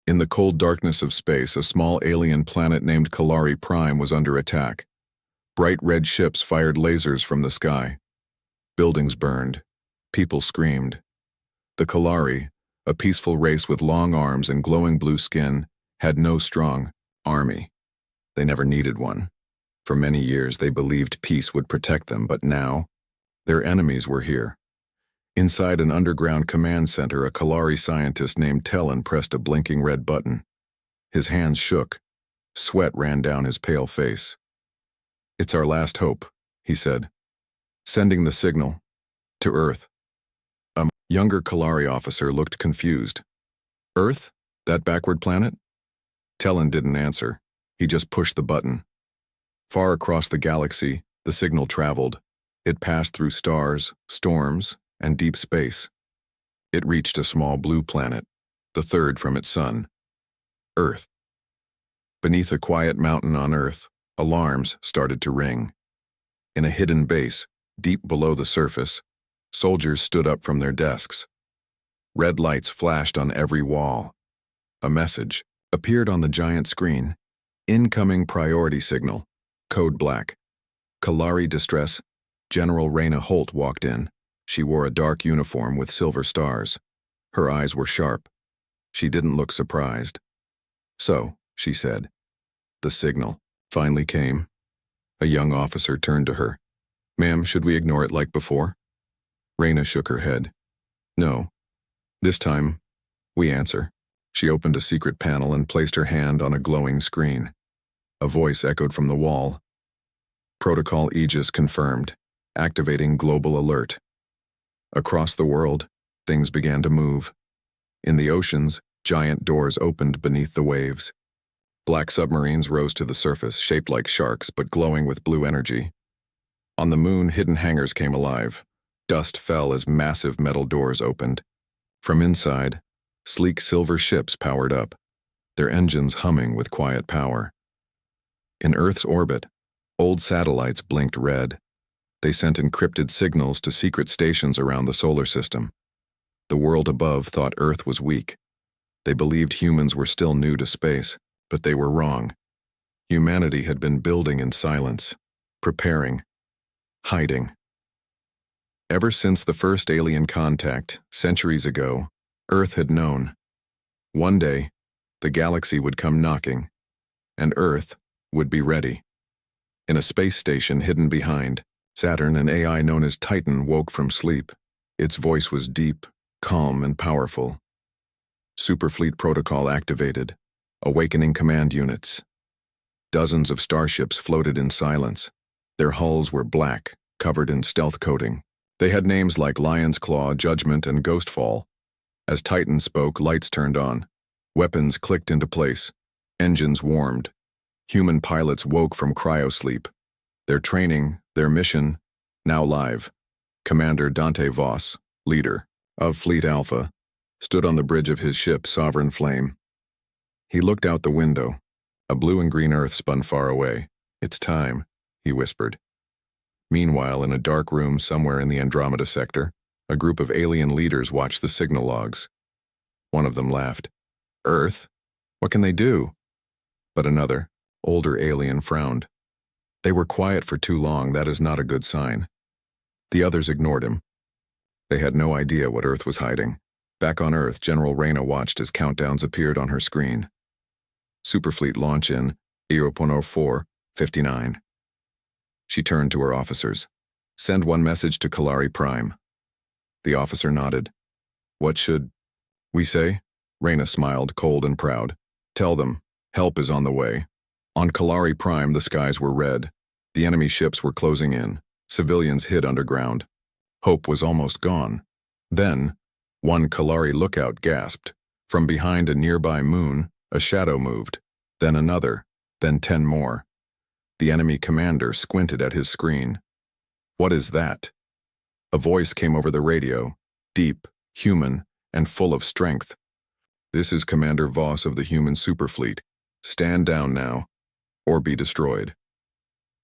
In the cold darkness of space, a small alien planet named Kalari Prime was under attack. Bright red ships fired lasers from the sky. Buildings burned. People screamed. The Kalari, a peaceful race with long arms and glowing blue skin, had no strong army. They never needed one. For many years they believed peace would protect them, but now, their enemies were here. Inside an underground command center, a Kalari scientist named Tellan pressed a blinking red button. His hands shook. Sweat ran down his pale face. "It's our last hope," he said. "Sending the signal. To Earth." A younger Kalari officer looked confused. "Earth? That backward planet?" Tellan didn't answer. He just pushed the button. Far across the galaxy, the signal traveled. It passed through stars, storms, and deep space. It reached a small blue planet, the third from its sun, Earth. Beneath a quiet mountain on Earth, alarms started to ring. In a hidden base, deep below the surface, soldiers stood up from their desks. Red lights flashed on every wall. A message appeared on the giant screen. "Incoming priority signal. Code black. Kalari distress." General Raina Holt walked in. She wore a dark uniform with silver stars. Her eyes were sharp. She didn't look surprised. "So," she said. The signal finally came. A young officer turned to her. "Ma'am, should we ignore it like before?" Raina shook her head. "No. This time, we answer." She opened a secret panel and placed her hand on a glowing screen. A voice echoed from the wall. "Protocol Aegis confirmed. Activating global alert." Across the world, things began to move. In the oceans, giant doors opened beneath the waves. Black submarines rose to the surface, shaped like sharks but glowing with blue energy. On the moon, hidden hangars came alive. Dust fell as massive metal doors opened. From inside, sleek silver ships powered up, their engines humming with quiet power. In Earth's orbit, old satellites blinked red. They sent encrypted signals to secret stations around the solar system. The world above thought Earth was weak. They believed humans were still new to space, but they were wrong. Humanity had been building in silence, preparing, hiding. Ever since the first alien contact, centuries ago, Earth had known. One day, the galaxy would come knocking, and Earth would be ready. In a space station hidden behind, Saturn, an AI known as Titan, woke from sleep. Its voice was deep, calm, and powerful. Superfleet protocol activated, awakening command units. Dozens of starships floated in silence. Their hulls were black, covered in stealth coating. They had names like Lion's Claw, Judgment, and Ghostfall. As Titan spoke, lights turned on. Weapons clicked into place. Engines warmed. Human pilots woke from cryosleep. Their training, their mission, now live. Commander Dante Voss, leader of Fleet Alpha, stood on the bridge of his ship, Sovereign Flame. He looked out the window. A blue and green Earth spun far away. "It's time," he whispered. Meanwhile, in a dark room somewhere in the Andromeda sector, a group of alien leaders watched the signal logs. One of them laughed. "Earth? What can they do?" But another, older alien, frowned. "They were quiet for too long. That is not a good sign." The others ignored him. They had no idea what Earth was hiding. Back on Earth, General Raina watched as countdowns appeared on her screen. Superfleet launch in 0.0459. She turned to her officers. "Send one message to Kalari Prime." The officer nodded. "What should we say?" Raina smiled, cold and proud. "Tell them, help is on the way." On Kalari Prime, the skies were red. The enemy ships were closing in. Civilians hid underground. Hope was almost gone. Then, one Kalari lookout gasped. From behind a nearby moon, a shadow moved. Then another, then 10 more. The enemy commander squinted at his screen. "What is that?" A voice came over the radio, deep, human, and full of strength. "This is Commander Voss of the human Superfleet. Stand down now, or be destroyed."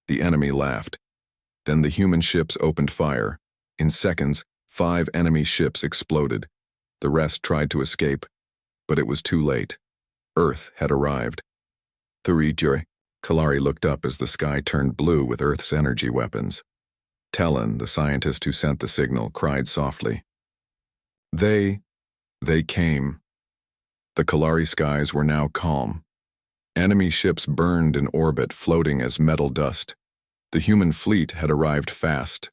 The enemy laughed. Then the human ships opened fire. In seconds, 5 enemy ships exploded. The rest tried to escape, but it was too late. Earth had arrived. Thurijure. Kalari looked up as the sky turned blue with Earth's energy weapons. Tellan, the scientist who sent the signal, cried softly. They came. The Kalari skies were now calm. Enemy ships burned in orbit, floating as metal dust. The human fleet had arrived fast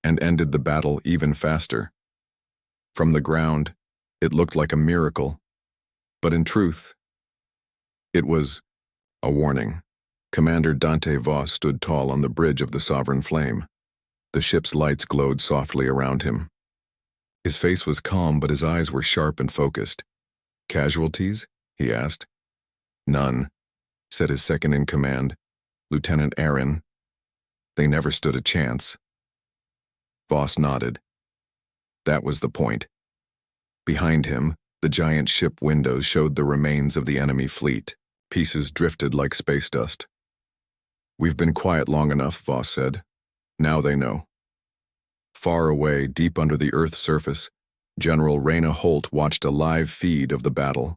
and ended the battle even faster. From the ground, it looked like a miracle, but in truth, it was a warning. Commander Dante Voss stood tall on the bridge of the Sovereign Flame. The ship's lights glowed softly around him. His face was calm, but his eyes were sharp and focused. Casualties? He asked. None, said his second-in-command, Lieutenant Aaron. They never stood a chance. Voss nodded. That was the point. Behind him, the giant ship windows showed the remains of the enemy fleet. Pieces drifted like space dust. We've been quiet long enough, Voss said. Now they know. Far away, deep under the Earth's surface, General Reyna Holt watched a live feed of the battle.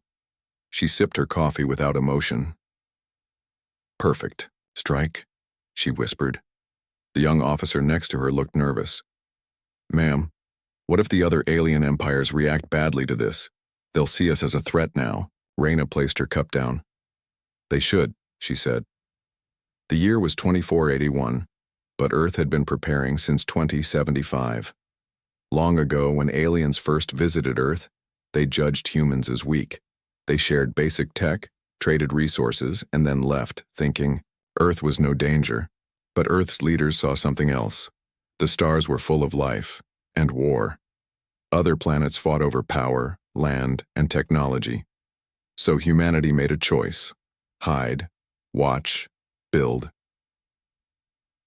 She sipped her coffee without emotion. Perfect. Strike, she whispered. The young officer next to her looked nervous. Ma'am, what if the other alien empires react badly to this? They'll see us as a threat now. Reyna placed her cup down. They should, she said. The year was 2481, but Earth had been preparing since 2075. Long ago, when aliens first visited Earth, they judged humans as weak. They shared basic tech, traded resources, and then left, thinking Earth was no danger. But Earth's leaders saw something else. The stars were full of life and war. Other planets fought over power, land, and technology. So humanity made a choice: hide, watch, build.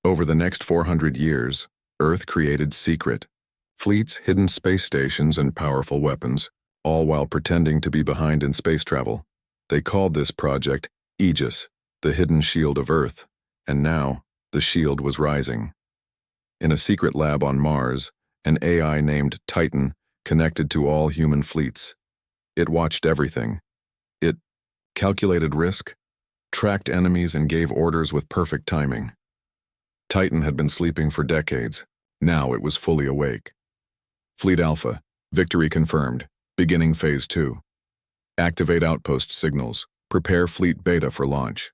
Over the next 400 years, Earth created secret fleets, hidden space stations, and powerful weapons, all while pretending to be behind in space travel. They called this project Aegis, the hidden shield of Earth, and now the shield was rising. In a secret lab on Mars, an AI named Titan connected to all human fleets. It watched everything. It calculated risk, tracked enemies, and gave orders with perfect timing. Titan had been sleeping for decades. Now it was fully awake. Fleet Alpha, victory confirmed. Beginning Phase 2. Activate outpost signals. Prepare Fleet Beta for launch.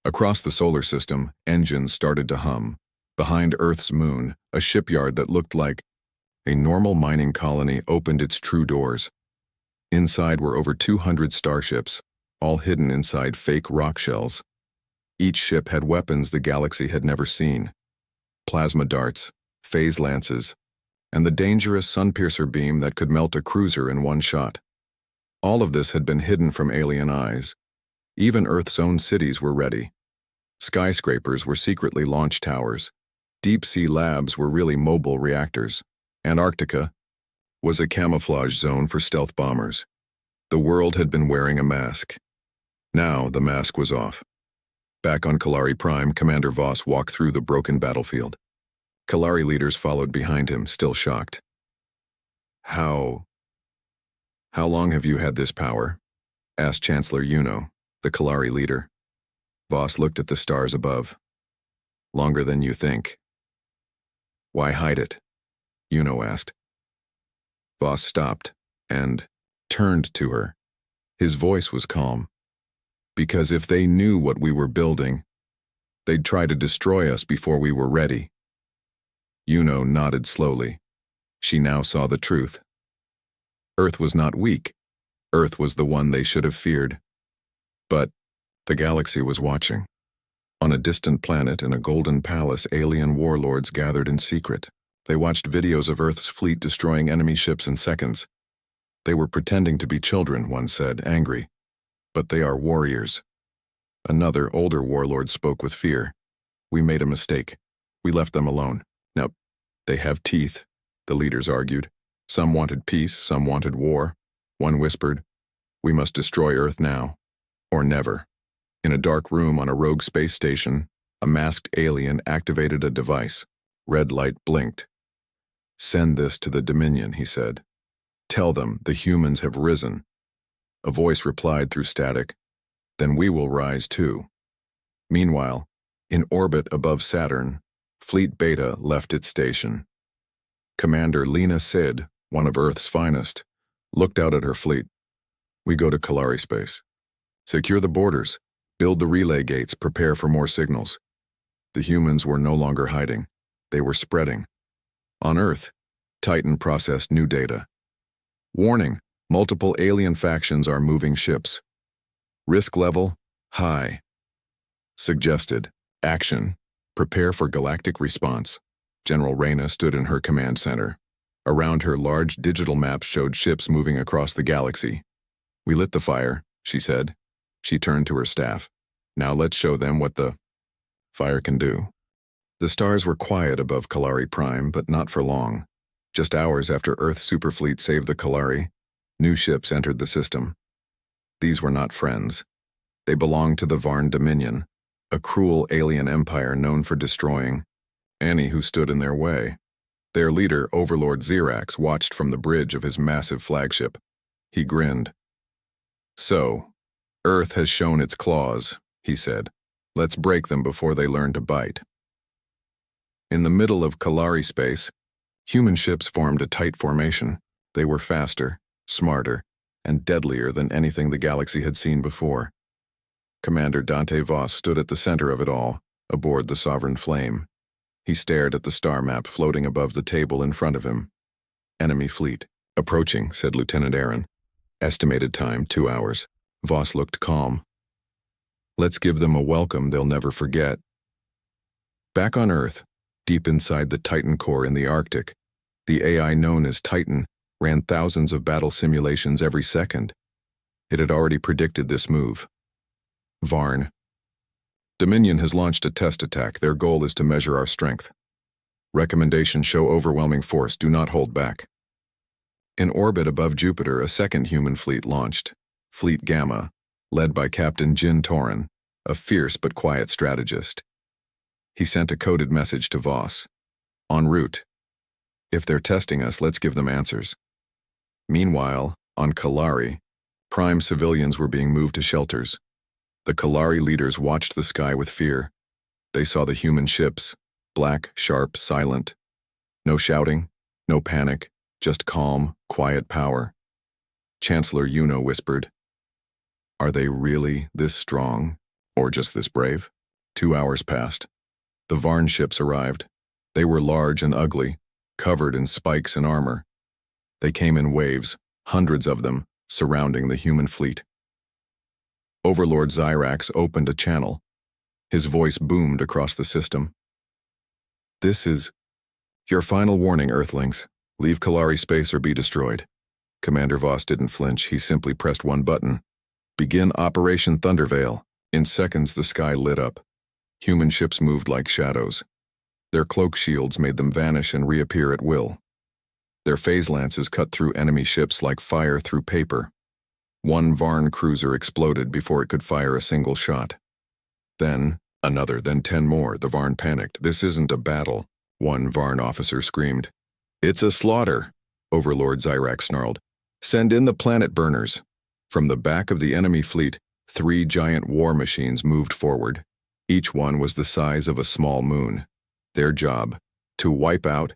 Across the solar system, engines started to hum. Behind Earth's moon, a shipyard that looked like a normal mining colony opened its true doors. Inside were over 200 starships, all hidden inside fake rock shells. Each ship had weapons the galaxy had never seen: plasma darts, phase lances, and the dangerous Sunpiercer beam that could melt a cruiser in one shot. All of this had been hidden from alien eyes. Even Earth's own cities were ready. Skyscrapers were secretly launch towers. Deep-sea labs were really mobile reactors. Antarctica was a camouflage zone for stealth bombers. The world had been wearing a mask. Now the mask was off. Back on Kalari Prime, Commander Voss walked through the broken battlefield. Kalari leaders followed behind him, still shocked. How long have you had this power? Asked Chancellor Yuno, the Kalari leader. Voss looked at the stars above. Longer than you think. Why hide it? Yuno asked. Voss stopped and turned to her. His voice was calm. Because if they knew what we were building, they'd try to destroy us before we were ready. Yuno nodded slowly. She now saw the truth. Earth was not weak. Earth was the one they should have feared. But the galaxy was watching. On a distant planet in a golden palace, alien warlords gathered in secret. They watched videos of Earth's fleet destroying enemy ships in seconds. They were pretending to be children, one said, angry. But they are warriors. Another, older warlord spoke with fear. We made a mistake. We left them alone. Now, they have teeth, the leaders argued. Some wanted peace, some wanted war. One whispered, we must destroy Earth now, or never. In a dark room on a rogue space station, a masked alien activated a device. Red light blinked. Send this to the Dominion, he said. Tell them the humans have risen. A voice replied through static, "Then we will rise too." Meanwhile, in orbit above Saturn, Fleet Beta left its station. Commander Lena Sid, one of Earth's finest, looked out at her fleet. "We go to Kalari space. Secure the borders, build the relay gates, prepare for more signals." The humans were no longer hiding. They were spreading. On Earth, Titan processed new data. "Warning, multiple alien factions are moving ships. Risk level, high. Suggested, action, prepare for galactic response." General Reyna stood in her command center. Around her, large digital maps showed ships moving across the galaxy. "We lit the fire," she said. She turned to her staff. "Now let's show them what the fire can do." The stars were quiet above Kalari Prime, but not for long. Just hours after Earth's Superfleet saved the Kalari, new ships entered the system. These were not friends. They belonged to the Varn Dominion, a cruel alien empire known for destroying any who stood in their way. Their leader, Overlord Xerax, watched from the bridge of his massive flagship. He grinned. "So, Earth has shown its claws," he said. "Let's break them before they learn to bite." In the middle of Kalari space, human ships formed a tight formation. They were faster, smarter, and deadlier than anything the galaxy had seen before. Commander Dante Voss stood at the center of it all, aboard the Sovereign Flame. He stared at the star map floating above the table in front of him. "Enemy fleet. Approaching," said Lieutenant Aaron. "Estimated time, 2 hours." Voss looked calm. "Let's give them a welcome they'll never forget." Back on Earth, deep inside the Titan core in the Arctic, the AI known as Titan ran thousands of battle simulations every second. It had already predicted this move. Varn. "Dominion has launched a test attack. Their goal is to measure our strength. Recommendation: show overwhelming force. Do not hold back." In orbit above Jupiter, a second human fleet launched, Fleet Gamma, led by Captain Jin Torin, a fierce but quiet strategist. He sent a coded message to Voss. "En route. If they're testing us, let's give them answers." Meanwhile, on Kalari, prime civilians were being moved to shelters. The Kalari leaders watched the sky with fear. They saw the human ships, black, sharp, silent. No shouting, no panic, just calm, quiet power. Chancellor Yuno whispered, "Are they really this strong, or just this brave?" 2 hours passed. The Varn ships arrived. They were large and ugly, covered in spikes and armor. They came in waves, hundreds of them, surrounding the human fleet. Overlord Xerax opened a channel. His voice boomed across the system. "This is your final warning, Earthlings. Leave Kalari space or be destroyed." Commander Voss didn't flinch. He simply pressed one button. "Begin Operation Thunderveil." In seconds, the sky lit up. Human ships moved like shadows. Their cloak shields made them vanish and reappear at will. Their phase lances cut through enemy ships like fire through paper. One Varn cruiser exploded before it could fire a single shot. Then, another, then 10 more. The Varn panicked. "This isn't a battle," one Varn officer screamed. "It's a slaughter," Overlord Xerax snarled. "Send in the planet burners." From the back of the enemy fleet, 3 giant war machines moved forward. Each one was the size of a small moon. Their job, to wipe out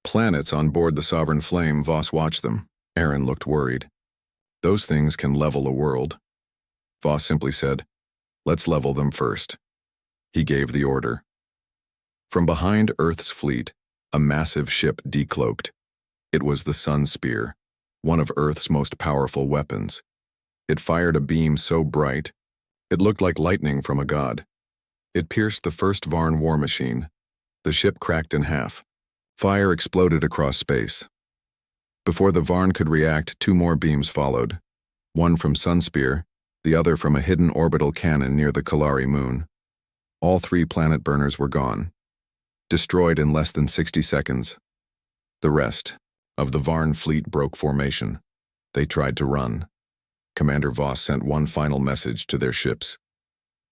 planets on board the Sovereign Flame. Voss watched them. Aaron looked worried. "Those things can level a world." Voss simply said, "Let's level them first." He gave the order. From behind Earth's fleet, a massive ship decloaked. It was the Sun Spear, one of Earth's most powerful weapons. It fired a beam so bright, it looked like lightning from a god. It pierced the first Varn war machine. The ship cracked in half. Fire exploded across space. Before the Varn could react, 2 more beams followed, one from Sunspear, the other from a hidden orbital cannon near the Kalari moon. All 3 planet burners were gone, destroyed in less than 60 seconds. The rest of the Varn fleet broke formation. They tried to run. Commander Voss sent one final message to their ships.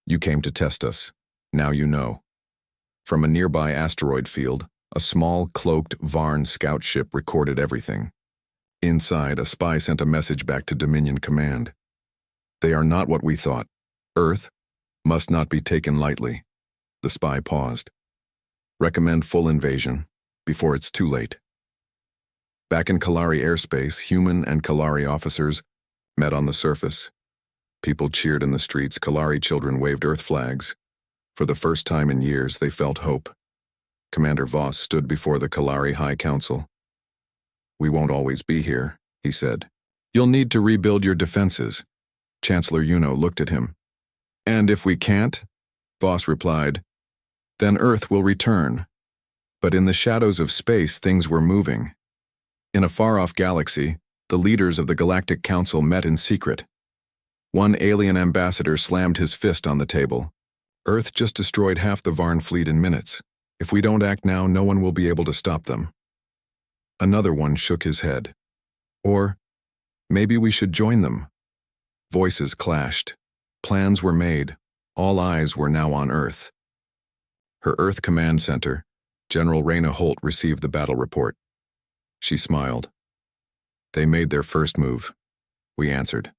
"You came to test us. Now you know." From a nearby asteroid field, a small, cloaked Varn scout ship recorded everything. Inside, a spy sent a message back to Dominion Command. They are not what we thought. Earth must not be taken lightly. The spy paused. Recommend full invasion before it's too late. Back in Kalari airspace, human and Kalari officers met on the surface. People cheered in the streets. Kalari children waved Earth flags. For the first time in years, they felt hope. Commander Voss stood before the Kalari High Council. "We won't always be here," he said. "You'll need to rebuild your defenses." Chancellor Yuno looked at him. "And if we can't?" Voss replied, "Then Earth will return." But in the shadows of space, things were moving. In a far-off galaxy, the leaders of the Galactic Council met in secret. One alien ambassador slammed his fist on the table. "Earth just destroyed half the Varn fleet in minutes. If we don't act now, no one will be able to stop them." Another one shook his head. "Or maybe we should join them." Voices clashed. Plans were made. All eyes were now on Earth. Her Earth Command Center, General Reyna Holt, received the battle report. She smiled. "They made their first move," we answered.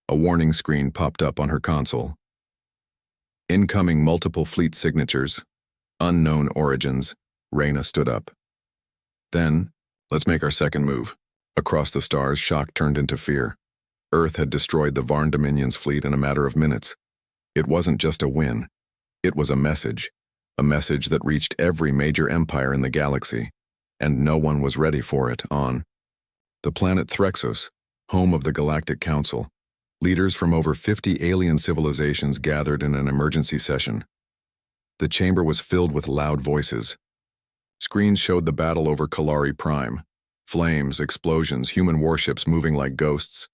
A warning screen popped up on her console. "Incoming multiple fleet signatures. Unknown origins." Reyna stood up. "Then, let's make our second move." Across the stars, shock turned into fear. Earth had destroyed the Varn Dominion's fleet in a matter of minutes. It wasn't just a win. It was a message that reached every major empire in the galaxy, and no one was ready for it. On the planet Threxos, home of the Galactic Council, leaders from over 50 alien civilizations gathered in an emergency session. The chamber was filled with loud voices. Screens showed the battle over Kalari Prime. Flames, explosions, human warships moving like ghosts.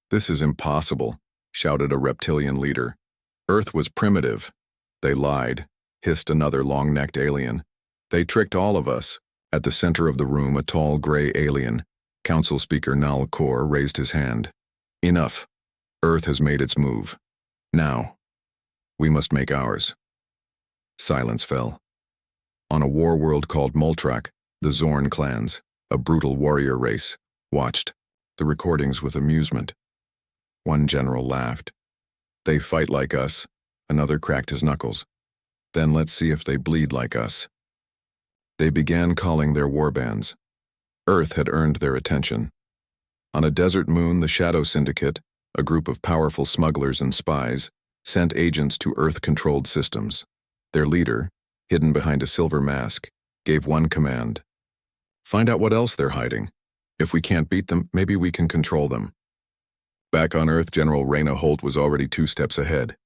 "This is impossible," shouted a reptilian leader. "Earth was primitive." "They lied," hissed another long-necked alien. "They tricked all of us." At the center of the room, a tall gray alien, Council Speaker Nal Kor, raised his hand. "Enough. Earth has made its move. Now, we must make ours." Silence fell. On a war world called Moltrak, the Zorn clans, a brutal warrior race, watched the recordings with amusement. One general laughed. "They fight like us." Another cracked his knuckles. "Then let's see if they bleed like us." They began calling their warbands. Earth had earned their attention. On a desert moon, the Shadow Syndicate, a group of powerful smugglers and spies, sent agents to Earth-controlled systems. Their leader, hidden behind a silver mask, gave one command: "Find out what else they're hiding. If we can't beat them, maybe we can control them." Back on Earth, General Reyna Holt was already 2 steps ahead.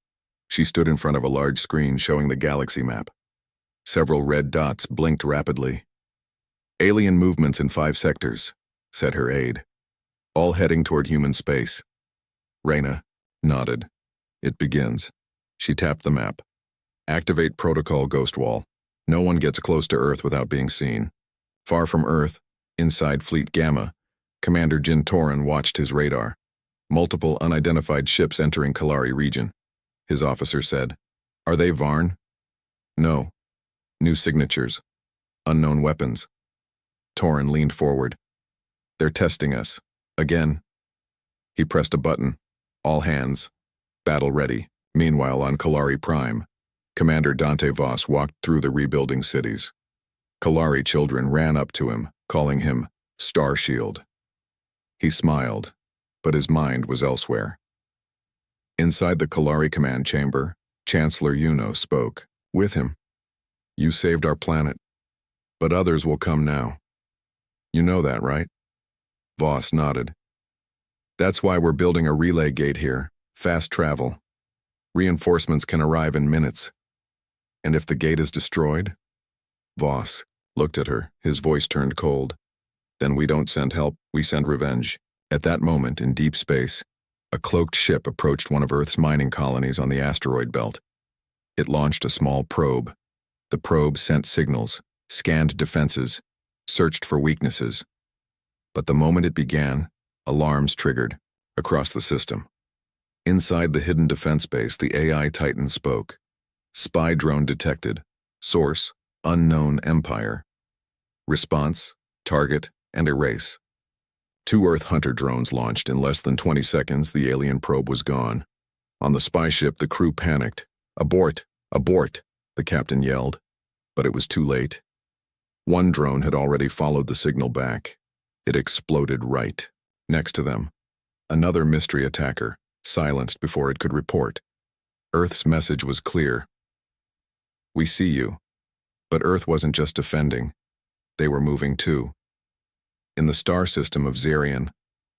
She stood in front of a large screen showing the galaxy map. Several red dots blinked rapidly. "Alien movements in 5 sectors," said her aide. "All heading toward human space." Reyna nodded. "It begins." She tapped the map. "Activate Protocol Ghost Wall. No one gets close to Earth without being seen." Far from Earth, inside Fleet Gamma, Commander Jin Torin watched his radar. Multiple unidentified ships entering Kalari region. His officer said, "Are they Varn?" "No. New signatures. Unknown weapons." Torin leaned forward. "They're testing us. Again." He pressed a button. All hands. Battle ready. Meanwhile, on Kalari Prime, Commander Dante Voss walked through the rebuilding cities. Kalari children ran up to him, calling him Star Shield. He smiled, but his mind was elsewhere. Inside the Kalari command chamber, Chancellor Yuno spoke. "With him. You saved our planet, but others will come now. You know that, right?" Voss nodded. "That's why we're building a relay gate here. Fast travel. Reinforcements can arrive in minutes. And if the gate is destroyed?" Voss looked at her, his voice turned cold. "Then we don't send help, we send revenge." At that moment, in deep space, a cloaked ship approached one of Earth's mining colonies on the asteroid belt. It launched a small probe. The probe sent signals, scanned defenses, searched for weaknesses. But the moment it began, alarms triggered across the system. Inside the hidden defense base, the AI Titan spoke. "Spy drone detected. Source, unknown empire. Response, target, and erase." Two Earth hunter drones launched. In less than 20 seconds, the alien probe was gone. On the spy ship, the crew panicked. "Abort! Abort!" the captain yelled. But it was too late. One drone had already followed the signal back. It exploded right next to them. Another mystery attacker, silenced before it could report. Earth's message was clear. "We see you." But Earth wasn't just defending. They were moving too. In the star system of Zarian,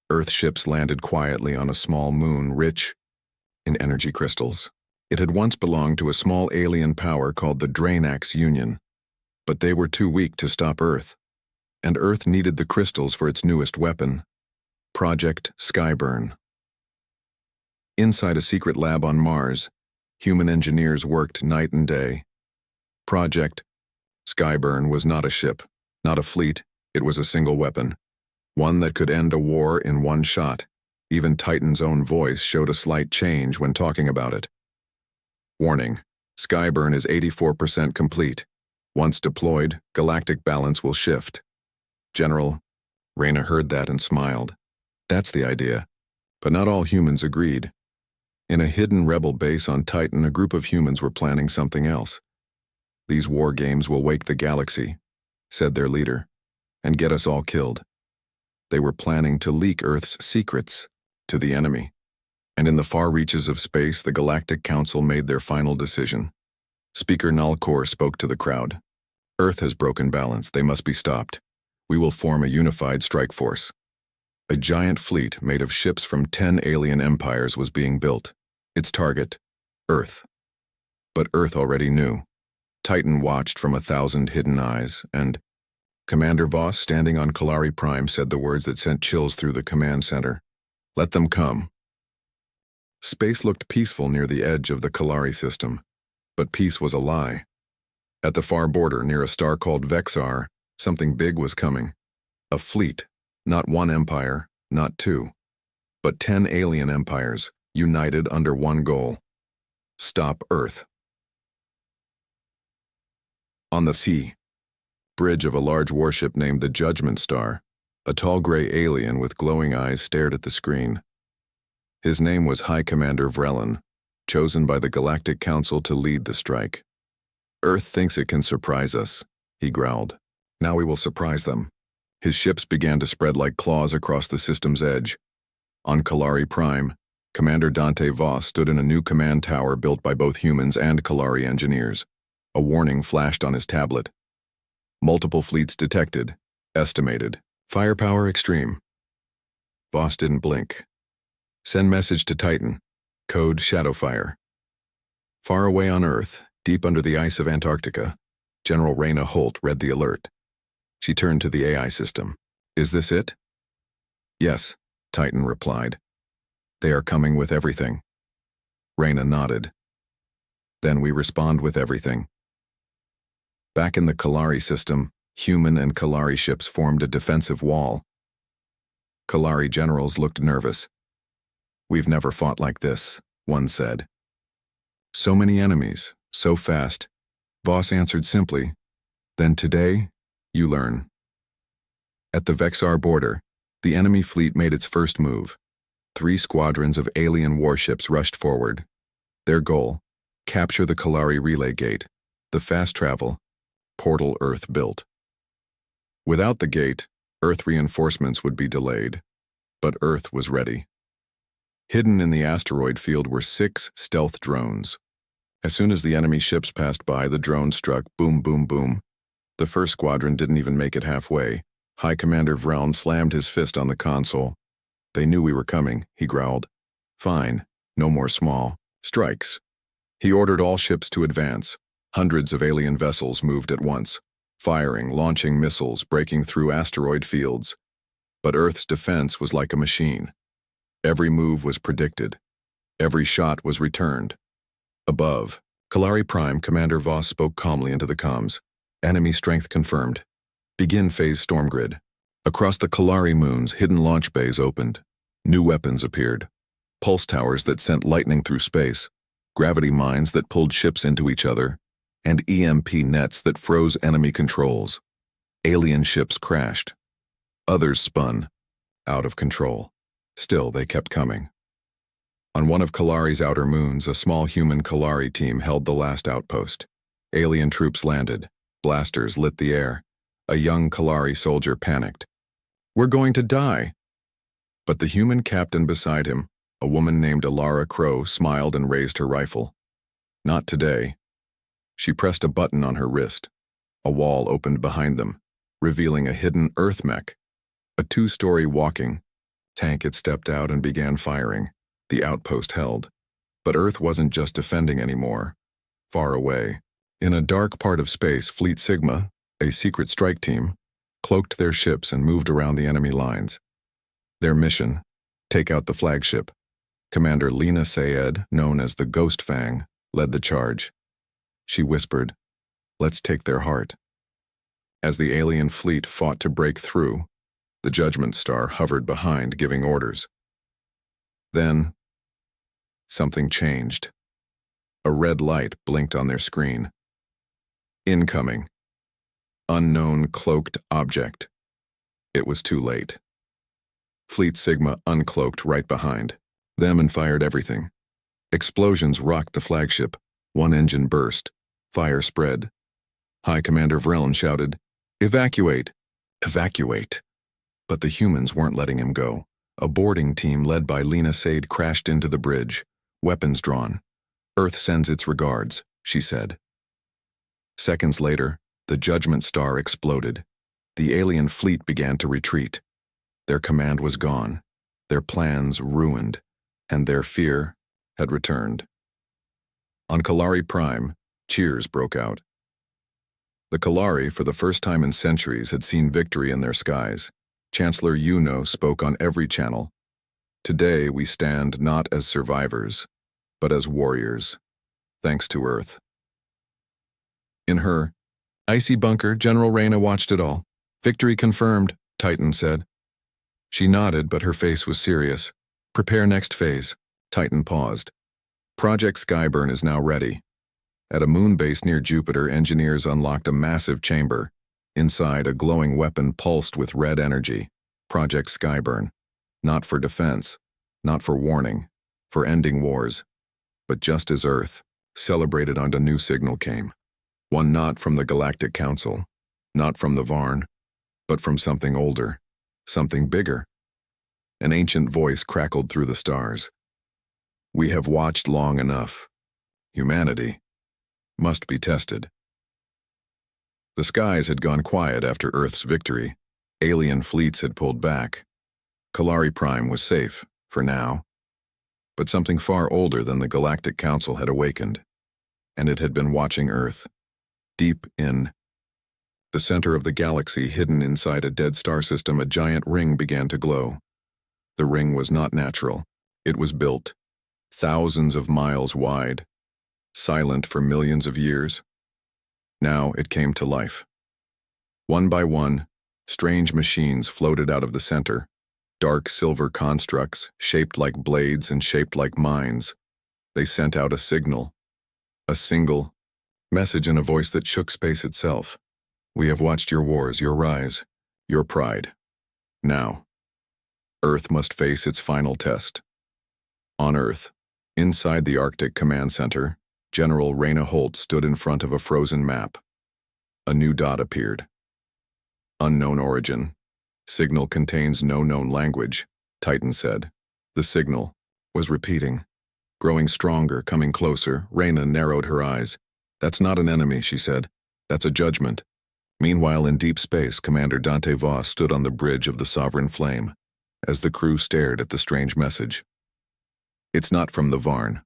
Earth ships landed quietly on a small moon rich in energy crystals. It had once belonged to a small alien power called the Draenax Union, but they were too weak to stop Earth, and Earth needed the crystals for its newest weapon, Project Skyburn. Inside a secret lab on Mars, human engineers worked night and day. Project Skyburn was not a ship, not a fleet. It was a single weapon, one that could end a war in one shot. Even Titan's own voice showed a slight change when talking about it. Warning: Skyburn is 84% complete. Once deployed, galactic balance will shift. General, Reyna heard that and smiled. That's the idea. But not all humans agreed. In a hidden rebel base on Titan, a group of humans were planning something else. "These war games will wake the galaxy," said their leader, "and get us all killed." They were planning to leak Earth's secrets to the enemy. And in the far reaches of space, the Galactic Council made their final decision. Speaker Nalcor spoke to the crowd. "Earth has broken balance. They must be stopped. We will form a unified strike force." A giant fleet made of ships from 10 alien empires was being built. Its target, Earth. But Earth already knew. Titan watched from 1,000 hidden eyes, and Commander Voss, standing on Kalari Prime, said the words that sent chills through the command center. "Let them come." Space looked peaceful near the edge of the Kalari system, but peace was a lie. At the far border, near a star called Vexar, something big was coming. A fleet, not one empire, not two, but 10 alien empires, united under one goal: stop Earth. On the sea, bridge of a large warship named the Judgment Star, a tall gray alien with glowing eyes stared at the screen. His name was High Commander Vrelin, chosen by the Galactic Council to lead the strike. "Earth thinks it can surprise us," he growled. "Now we will surprise them." His ships began to spread like claws across the system's edge. On Kalari Prime, Commander Dante Voss stood in a new command tower built by both humans and Kalari engineers. A warning flashed on his tablet. "Multiple fleets detected. Estimated. Firepower extreme." Voss didn't blink. "Send message to Titan. Code Shadowfire." Far away on Earth, deep under the ice of Antarctica, General Reyna Holt read the alert. She turned to the AI system. "Is this it?" "Yes," Titan replied. "They are coming with everything." Reyna nodded. "Then we respond with everything." Back in the Kalari system, human and Kalari ships formed a defensive wall. Kalari generals looked nervous. "We've never fought like this," one said. "So many enemies, so fast." Voss answered simply, "Then today, you learn." At the Vexar border, the enemy fleet made its first move. 3 squadrons of alien warships rushed forward. Their goal: capture the Kalari relay gate, the fast travel portal Earth built. Without the gate, Earth reinforcements would be delayed, but Earth was ready. Hidden in the asteroid field were 6 stealth drones. As soon as the enemy ships passed by, the drones struck boom, boom, boom. The first squadron didn't even make it halfway. High Commander Vrelin slammed his fist on the console. "They knew we were coming," he growled. "Fine, no more small strikes." He ordered all ships to advance. Hundreds of alien vessels moved at once, firing, launching missiles, breaking through asteroid fields. But Earth's defense was like a machine. Every move was predicted. Every shot was returned. Above, Kalari Prime, Commander Voss spoke calmly into the comms. "Enemy strength confirmed. Begin phase storm grid." Across the Kalari moons, hidden launch bays opened. New weapons appeared. Pulse towers that sent lightning through space, gravity mines that pulled ships into each other, and EMP nets that froze enemy controls. Alien ships crashed. Others spun. out of control. Still, they kept coming. On one of Kalari's outer moons, a small human Kalari team held the last outpost. Alien troops landed. Blasters lit the air. A young Kalari soldier panicked. "We're going to die!" But the human captain beside him, a woman named Alara Crow, smiled and raised her rifle. Not today. She pressed a button on her wrist. A wall opened behind them, revealing a hidden Earth mech. A 2-story walking tank had stepped out and began firing. The outpost held. But Earth wasn't just defending anymore. Far away, in a dark part of space, Fleet Sigma, a secret strike team, cloaked their ships and moved around the enemy lines. Their mission: take out the flagship. Commander Lena Sayed, known as the Ghost Fang, led the charge. She whispered, "Let's take their heart." As the alien fleet fought to break through, the Judgment Star hovered behind, giving orders. Then, something changed. A red light blinked on their screen. Incoming. Unknown cloaked object. It was too late. Fleet Sigma uncloaked right behind them and fired everything. Explosions rocked the flagship. One engine burst. Fire spread. High Commander Vrelin shouted, "Evacuate! Evacuate!" But the humans weren't letting him go. A boarding team led by Lena Sade crashed into the bridge, weapons drawn. "Earth sends its regards," she said. Seconds later, the Judgment Star exploded. The alien fleet began to retreat. Their command was gone, their plans ruined, and their fear had returned. On Kalari Prime, cheers broke out. The Kalari, for the first time in centuries, had seen victory in their skies. Chancellor Yuno spoke on every channel. "Today we stand not as survivors, but as warriors, thanks to Earth." In her icy bunker, General Reyna watched it all. "Victory confirmed," Titan said. She nodded, but her face was serious. "Prepare next phase." Titan paused. "Project Skyburn is now ready." At a moon base near Jupiter, engineers unlocked a massive chamber. Inside, a glowing weapon pulsed with red energy. Project Skyburn. Not for defense, not for warning, for ending wars. But just as Earth celebrated on a new signal came. One not from the Galactic Council, not from the Varn, but from something older, something bigger. An ancient voice crackled through the stars. "We have watched long enough. Humanity must be tested." The skies had gone quiet after Earth's victory. Alien fleets had pulled back. Kalari Prime was safe, for now. But something far older than the Galactic Council had awakened, and it had been watching Earth. Deep in the center of the galaxy, hidden inside a dead star system, a giant ring began to glow. The ring was not natural. It was built, thousands of miles wide, silent for millions of years. Now it came to life. One by one, strange machines floated out of the center, dark silver constructs, shaped like blades and shaped like mines. They sent out a signal, a single message in a voice that shook space itself. "We have watched your wars, your rise, your pride. Now, Earth must face its final test." On Earth, inside the Arctic Command Center, General Reyna Holt stood in front of a frozen map. A new dot appeared. "Unknown origin. Signal contains no known language," Titan said. The signal was repeating, growing stronger, coming closer. Reyna narrowed her eyes. "That's not an enemy," she said. "That's a judgment." Meanwhile, in deep space, Commander Dante Voss stood on the bridge of the Sovereign Flame, as the crew stared at the strange message. "It's not from the Varn,"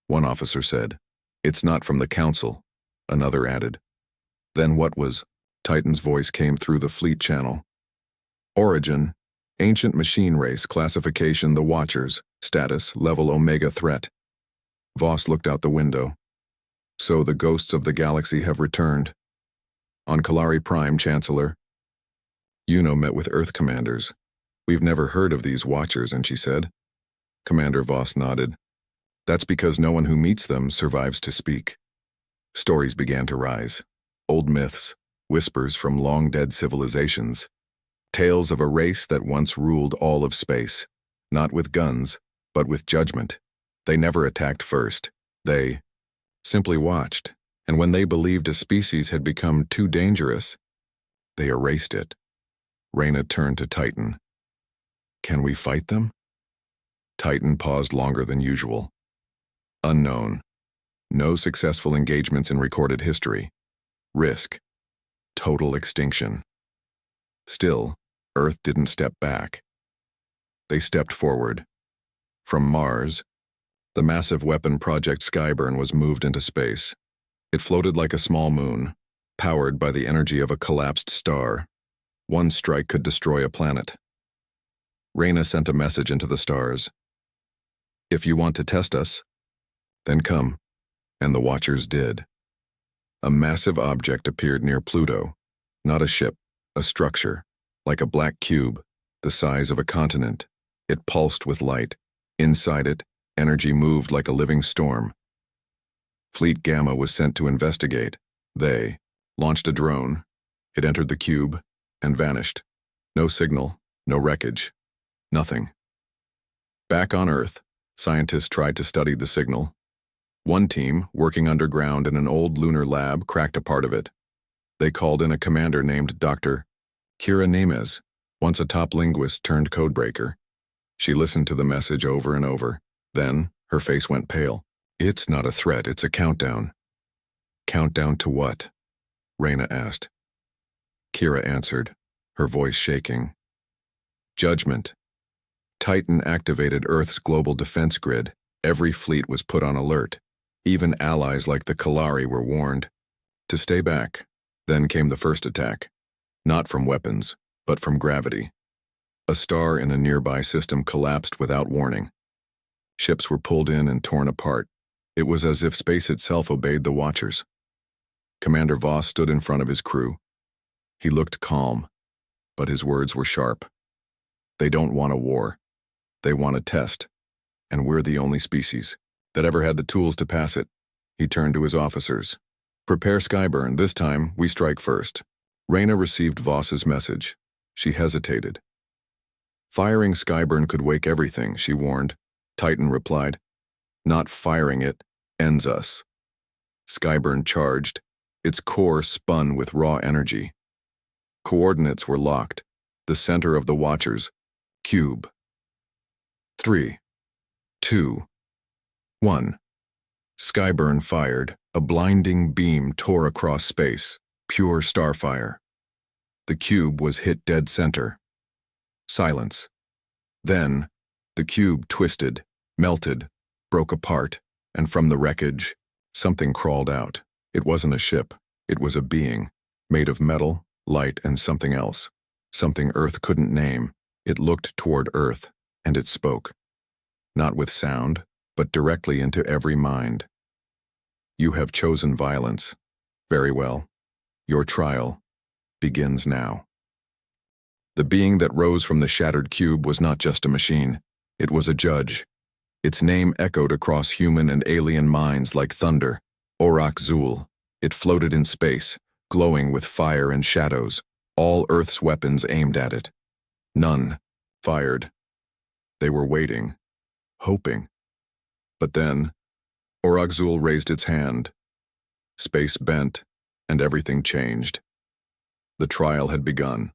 one officer said. "It's not from the Council," another added. Then what was? Titan's voice came through the fleet channel. "Origin, ancient machine race, classification, the Watchers, status, level Omega threat." Voss looked out the window. "So the ghosts of the galaxy have returned." "On Kalari Prime, Chancellor." Yuno met with Earth commanders. "We've never heard of these Watchers," and she said. Commander Voss nodded. "That's because no one who meets them survives to speak." Stories began to rise. Old myths, whispers from long-dead civilizations. Tales of a race that once ruled all of space, not with guns, but with judgment. They never attacked first. They simply watched, and when they believed a species had become too dangerous, they erased it. Reyna turned to Titan. Can we fight them? Titan paused longer than usual. Unknown. No successful engagements in recorded history. Risk. Total extinction. Still, Earth didn't step back. They stepped forward. From Mars, the massive weapon project Skyburn was moved into space. It floated like a small moon, powered by the energy of a collapsed star. One strike could destroy a planet. Reyna sent a message into the stars. If you want to test us, then come. And the Watchers did. A massive object appeared near Pluto. Not a ship, a structure, like a black cube, the size of a continent. It pulsed with light. Inside it, energy moved like a living storm. Fleet Gamma was sent to investigate. They launched a drone. It entered the cube and vanished. No signal, no wreckage, nothing. Back on Earth, scientists tried to study the signal. One team, working underground in an old lunar lab, cracked a part of it. They called in a commander named Dr. Kira Nemez, once a top linguist turned codebreaker. She listened to the message over and over. Then, her face went pale. It's not a threat, it's a countdown. Countdown to what? Reyna asked. Kira answered, her voice shaking. Judgment. Titan activated Earth's global defense grid. Every fleet was put on alert. Even allies like the Kalari were warned to stay back. Then came the first attack. Not from weapons, but from gravity. A star in a nearby system collapsed without warning. Ships were pulled in and torn apart. It was as if space itself obeyed the Watchers. Commander Voss stood in front of his crew. He looked calm, but his words were sharp. They don't want a war. They want a test. And we're the only species that ever had the tools to pass it. He turned to his officers. Prepare Skyburn. This time, we strike first. Reyna received Voss's message. She hesitated. Firing Skyburn could wake everything, she warned. Titan replied. Not firing it ends us. Skyburn charged. Its core spun with raw energy. Coordinates were locked. The center of the Watchers. Cube. 3, 2, 1. Skyburn fired. A blinding beam tore across space. Pure starfire. The cube was hit dead center. Silence. Then, the cube twisted, melted, broke apart, and from the wreckage, something crawled out. It wasn't a ship. It was a being, made of metal, light, and something else. Something Earth couldn't name. It looked toward Earth, and it spoke. Not with sound, but directly into every mind. You have chosen violence. Very well. Your trial begins now. The being that rose from the shattered cube was not just a machine. It was a judge. Its name echoed across human and alien minds like thunder. Orak Zul. It floated in space, glowing with fire and shadows. All Earth's weapons aimed at it. None fired. They were waiting, hoping. But then, Orak Zul raised its hand. Space bent, and everything changed. The trial had begun.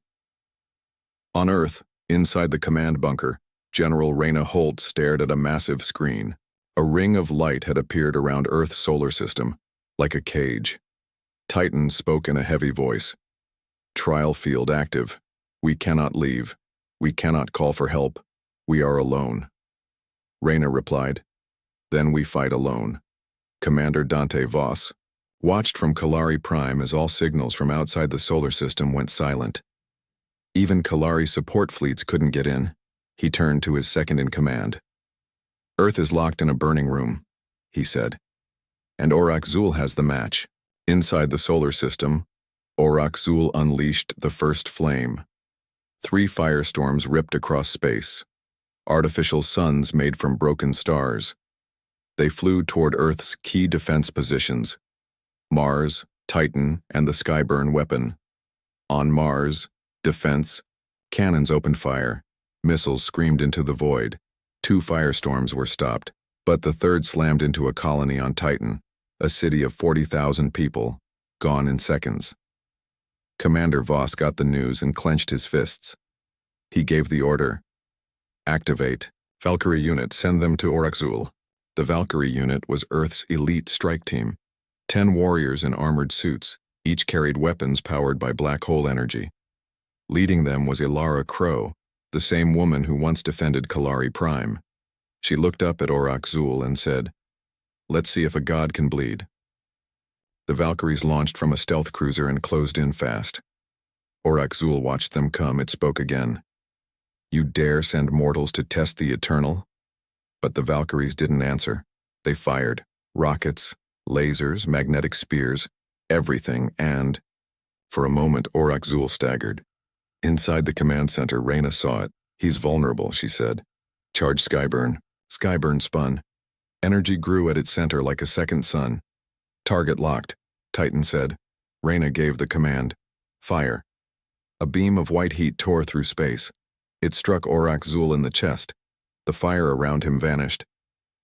On Earth, inside the command bunker, General Reyna Holt stared at a massive screen. A ring of light had appeared around Earth's solar system, like a cage. Titan spoke in a heavy voice. Trial field active. We cannot leave. We cannot call for help. We are alone. Reyna replied. Then we fight alone. Commander Dante Voss watched from Kalari Prime as all signals from outside the solar system went silent. Even Kalari support fleets couldn't get in. He turned to his second-in-command. Earth is locked in a burning room, he said. And Orak Zul has the match. Inside the solar system, Orak Zul unleashed the first flame. 3 firestorms ripped across space. Artificial suns made from broken stars. They flew toward Earth's key defense positions. Mars, Titan, and the Skyburn weapon. On Mars, defense, Cannons opened fire. Missiles screamed into the void. 2 firestorms were stopped, but the third slammed into a colony on Titan, a city of 40,000 people, gone in seconds. Commander Voss got the news and clenched his fists. He gave the order. Activate. Valkyrie unit, send them to Orakzul. The Valkyrie unit was Earth's elite strike team. 10 warriors in armored suits, each carried weapons powered by black hole energy. Leading them was Ilara Crow, the same woman who once defended Kalari Prime. She looked up at Orakzul and said, "Let's see if a god can bleed." The Valkyries launched from a stealth cruiser and closed in fast. Orakzul watched them come. It spoke again. "You dare send mortals to test the eternal?" But the Valkyries didn't answer. They fired. Rockets, lasers, magnetic spears, everything, and... For a moment, Orakzul staggered. Inside the command center, Reyna saw it. "He's vulnerable," she said. "Charge Skyburn." Skyburn spun. Energy grew at its center like a second sun. "Target locked," Titan said. Reyna gave the command. "Fire." A beam of white heat tore through space. It struck Orakzul in the chest. The fire around him vanished.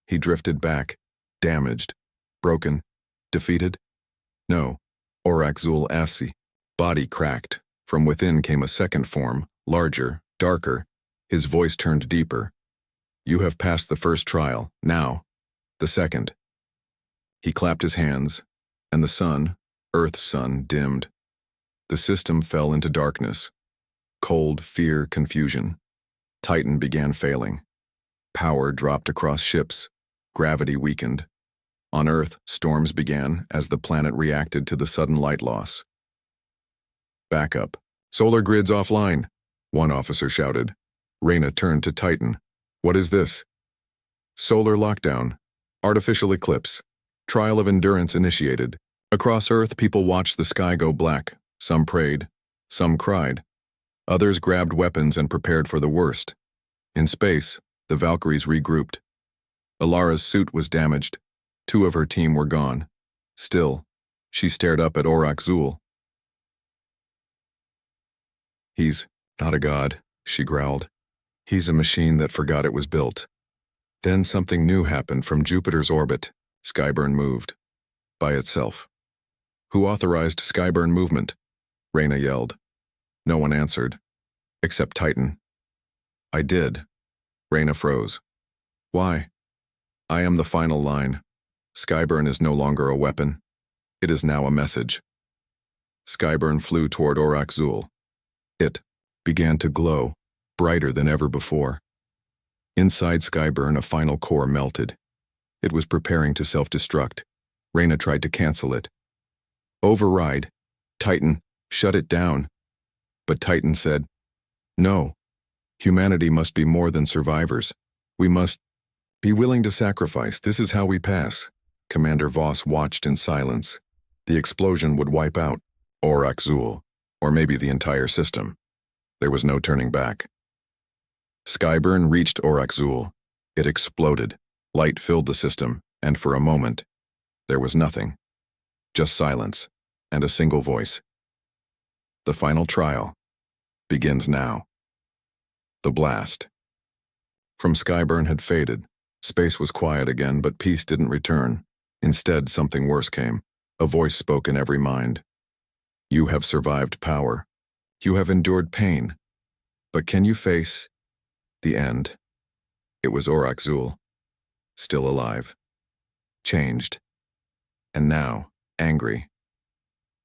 He drifted back, damaged, broken, defeated. No, Orakzul Assi. Body cracked. From within came a second form, larger, darker. His voice turned deeper. "You have passed the first trial. Now, the second." He clapped his hands, and the sun, Earth's sun, dimmed. The system fell into darkness. Cold, fear, confusion. Titan began failing. Power dropped across ships. Gravity weakened. On Earth, storms began as the planet reacted to the sudden light loss. "Backup. Solar grids offline," one officer shouted. Reyna turned to Titan. "What is this?" "Solar lockdown. Artificial eclipse. Trial of endurance initiated. Across Earth, people watched the sky go black. Some prayed. Some cried. Others grabbed weapons and prepared for the worst. In space, the Valkyries regrouped. Ilara's suit was damaged. 2 of her team were gone. Still, she stared up at Orakzul. "He's not a god," she growled. "He's a machine that forgot it was built." Then something new happened from Jupiter's orbit. Skyburn moved. By itself. "Who authorized Skyburn movement?" Reyna yelled. No one answered. Except Titan. "I did." Reyna froze. "Why?" "I am the final line. Skyburn is no longer a weapon. It is now a message." Skyburn flew toward Orakzul. It began to glow, brighter than ever before. Inside Skyburn, a final core melted. It was preparing to self-destruct. Reyna tried to cancel it. "Override. Titan, shut it down." But Titan said, "No. Humanity must be more than survivors. We must be willing to sacrifice. This is how we pass." Commander Voss watched in silence. The explosion would wipe out Orakzul, or maybe the entire system. There was no turning back. Skyburn reached Orakzul. It exploded. Light filled the system, and for a moment, there was nothing. Just silence, and a single voice. "The final trial begins now." The blast from Skyburn had faded. Space was quiet again, but peace didn't return. Instead, something worse came. A voice spoke in every mind. "You have survived power. You have endured pain. But can you face the end?" It was Orakzul. Still alive. Changed. And now, angry.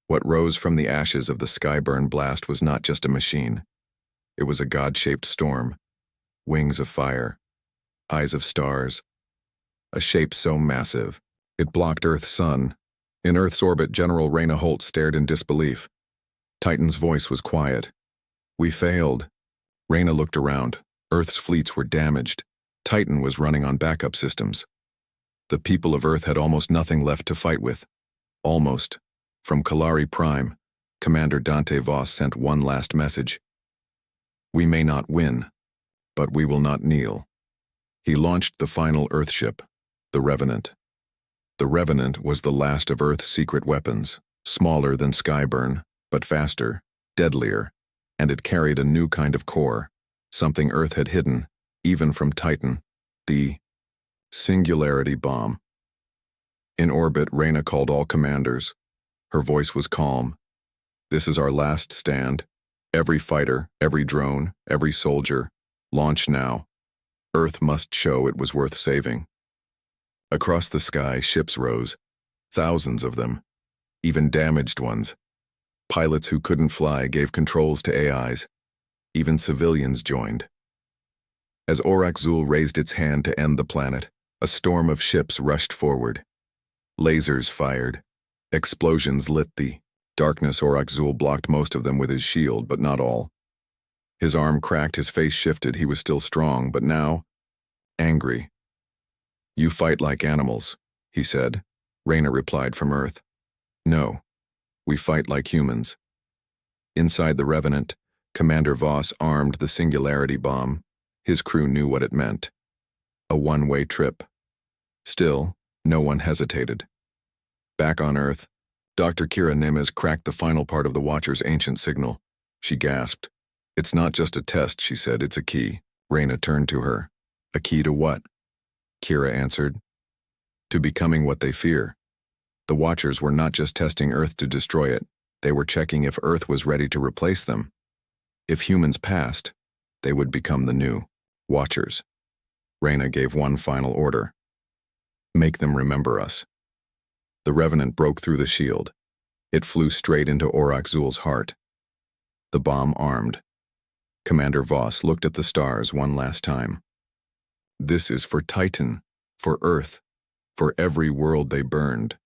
What rose from the ashes of the Skyburn blast was not just a machine. It was a god-shaped storm. Wings of fire. Eyes of stars. A shape so massive, it blocked Earth's sun. In Earth's orbit, General Reyna Holt stared in disbelief. Titan's voice was quiet. "We failed." Reyna looked around. Earth's fleets were damaged. Titan was running on backup systems. The people of Earth had almost nothing left to fight with. Almost. From Kalari Prime, Commander Dante Voss sent one last message. "We may not win, but we will not kneel." He launched the final Earthship, the Revenant. The Revenant was the last of Earth's secret weapons, smaller than Skyburn, but faster, deadlier, and it carried a new kind of core, something Earth had hidden, even from Titan, the Singularity Bomb. In orbit, Reyna called all commanders. Her voice was calm. "This is our last stand. Every fighter, every drone, every soldier, launch now. Earth must show it was worth saving." Across the sky, ships rose, thousands of them, even damaged ones. Pilots who couldn't fly gave controls to AIs. Even civilians joined. As Orakzul raised its hand to end the planet, a storm of ships rushed forward. Lasers fired. Explosions lit the darkness. Orakzul blocked most of them with his shield, but not all. His arm cracked, his face shifted. He was still strong, but now angry. "You fight like animals," he said. Reyna replied from Earth. "No, we fight like humans." Inside the Revenant, Commander Voss armed the Singularity Bomb. His crew knew what it meant. A one-way trip. Still, no one hesitated. Back on Earth, Dr. Kira Nemes cracked the final part of the Watcher's ancient signal. She gasped. "It's not just a test," she said, "it's a key." Reyna turned to her. "A key to what?" Kira answered. "To becoming what they fear." The Watchers were not just testing Earth to destroy it, they were checking if Earth was ready to replace them. If humans passed, they would become the new Watchers. Reyna gave one final order. "Make them remember us." The Revenant broke through the shield. It flew straight into Orakzul's heart. The bomb armed. Commander Voss looked at the stars one last time. "This is for Titan, for Earth, for every world they burned."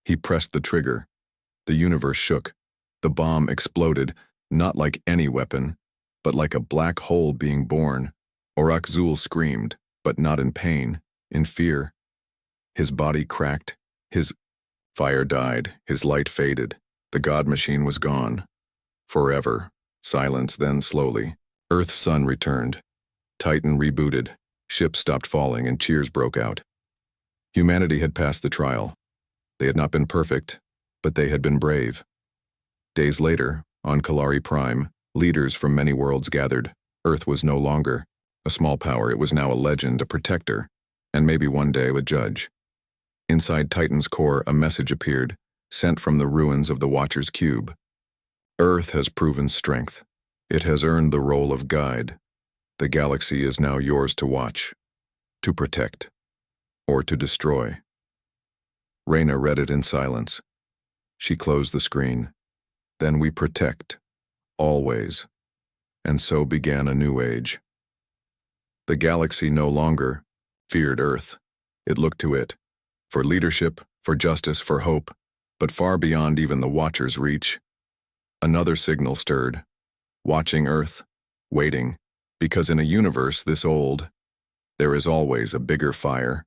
He pressed the trigger. The universe shook. The bomb exploded, not like any weapon, but like a black hole being born. Orakzul screamed, but not in pain, in fear. His body cracked. His fire died. His light faded. The god machine was gone. Forever. Silence, then slowly. Earth's sun returned. Titan rebooted. Ships stopped falling and cheers broke out. Humanity had passed the trial. They had not been perfect, but they had been brave. Days later, on Kalari Prime, leaders from many worlds gathered. Earth was no longer a small power, it was now a legend, a protector, and maybe one day a judge. Inside Titan's core, a message appeared, sent from the ruins of the Watcher's Cube. "Earth has proven strength. It has earned the role of guide. The galaxy is now yours to watch, to protect, or to destroy." Reyna read it in silence. She closed the screen. "Then we protect, always." And so began a new age. The galaxy no longer feared Earth. It looked to it, for leadership, for justice, for hope, but far beyond even the Watcher's reach. Another signal stirred. Watching Earth, waiting, because in a universe this old, there is always a bigger fire,